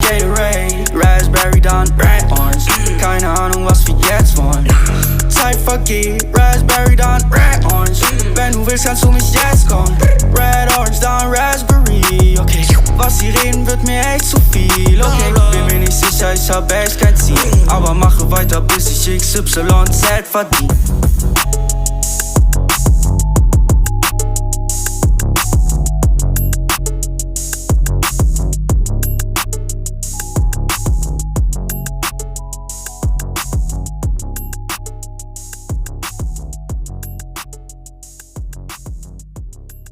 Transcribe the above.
Gatorade, Raspberry, dann Red Orange. Keine Ahnung, was wir jetzt wollen. Zeit vergeht, Raspberry, dann Red Orange. Wenn du willst, kannst du mich jetzt kommen. Red Orange, dann Raspberry, okay. Was sie reden, wird mir echt zu viel, okay. Bin mir nicht sicher, ich hab echt kein Ziel, aber mache weiter, bis ich XYZ verdien.